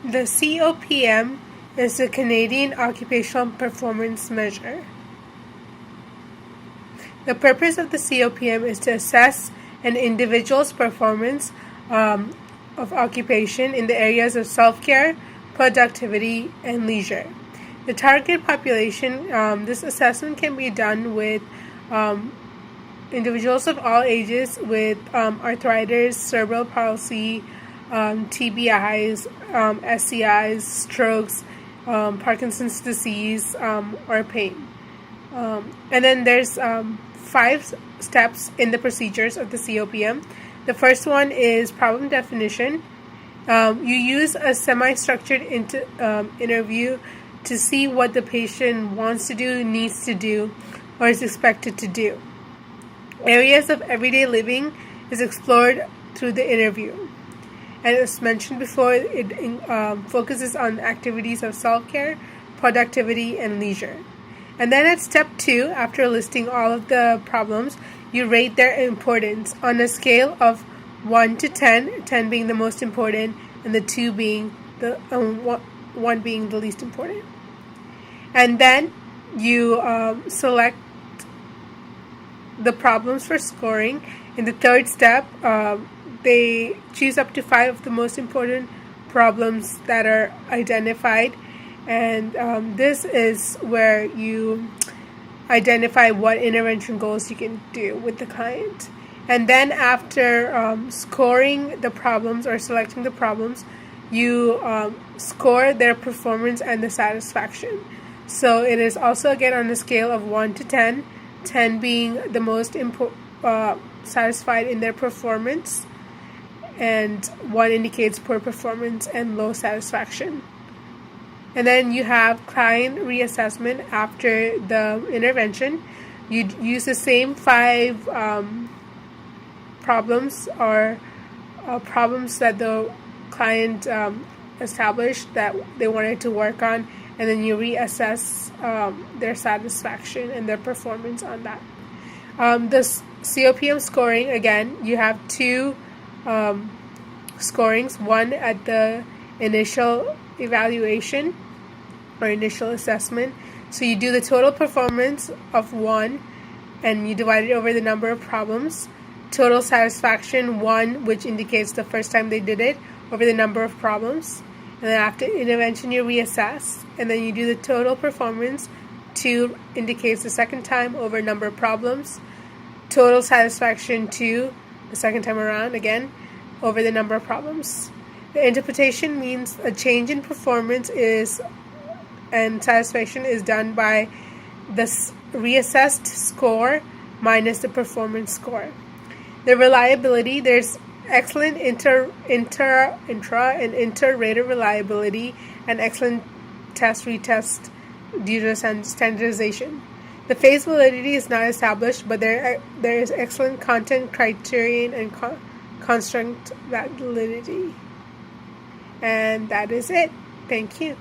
The Copm is the Canadian Occupational Performance Measure. The purpose of the Copm is to assess an individual's performance of occupation in the areas of self-care, productivity, and leisure. The target population, this assessment can be done with individuals of all ages with arthritis, cerebral palsy, TBIs, SCIs, strokes, Parkinson's disease, or pain. And then there's 5 steps in the procedures of the Copm. The first one is problem definition. You use a semi-structured interview to see what the patient wants to do, needs to do, or is expected to do. Areas of everyday living is explored through the interview. And as mentioned before, it focuses on activities of self-care, productivity, and leisure. And then at step 2, after listing all of the problems, you rate their importance on a scale of 1 to 10, 10 being the most important, and the 2 being the 1 being the least important. And then you select the problems for scoring. In the third step, they choose up to 5 of the most important problems that are identified, and this is where you identify what intervention goals you can do with the client. And then after scoring the problems or selecting the problems, you score their performance and the satisfaction. So it is also again on a scale of 1 to 10, 10 being the most satisfied in their performance, and 1 indicates poor performance and low satisfaction. And then you have client reassessment after the intervention. You use the same 5 problems or problems that the client established that they wanted to work on, and then you reassess their satisfaction and their performance on that. This Copm scoring, again, you have 2 scorings, one at the initial evaluation or initial assessment. So you do the total performance of 1 and you divide it over the number of problems. Total satisfaction 1, which indicates the first time they did it, over the number of problems. And then after intervention you reassess, and then you do the total performance. 2 indicates the second time over number of problems. Total satisfaction 2, the second time around again, over the number of problems. The interpretation means a change in performance and satisfaction is done by the reassessed score minus the performance score. The reliability, there's excellent intra and inter-rater reliability and excellent test-retest due to standardization. The phase validity is not established, but there is excellent content criterion and construct validity. And that is it. Thank you.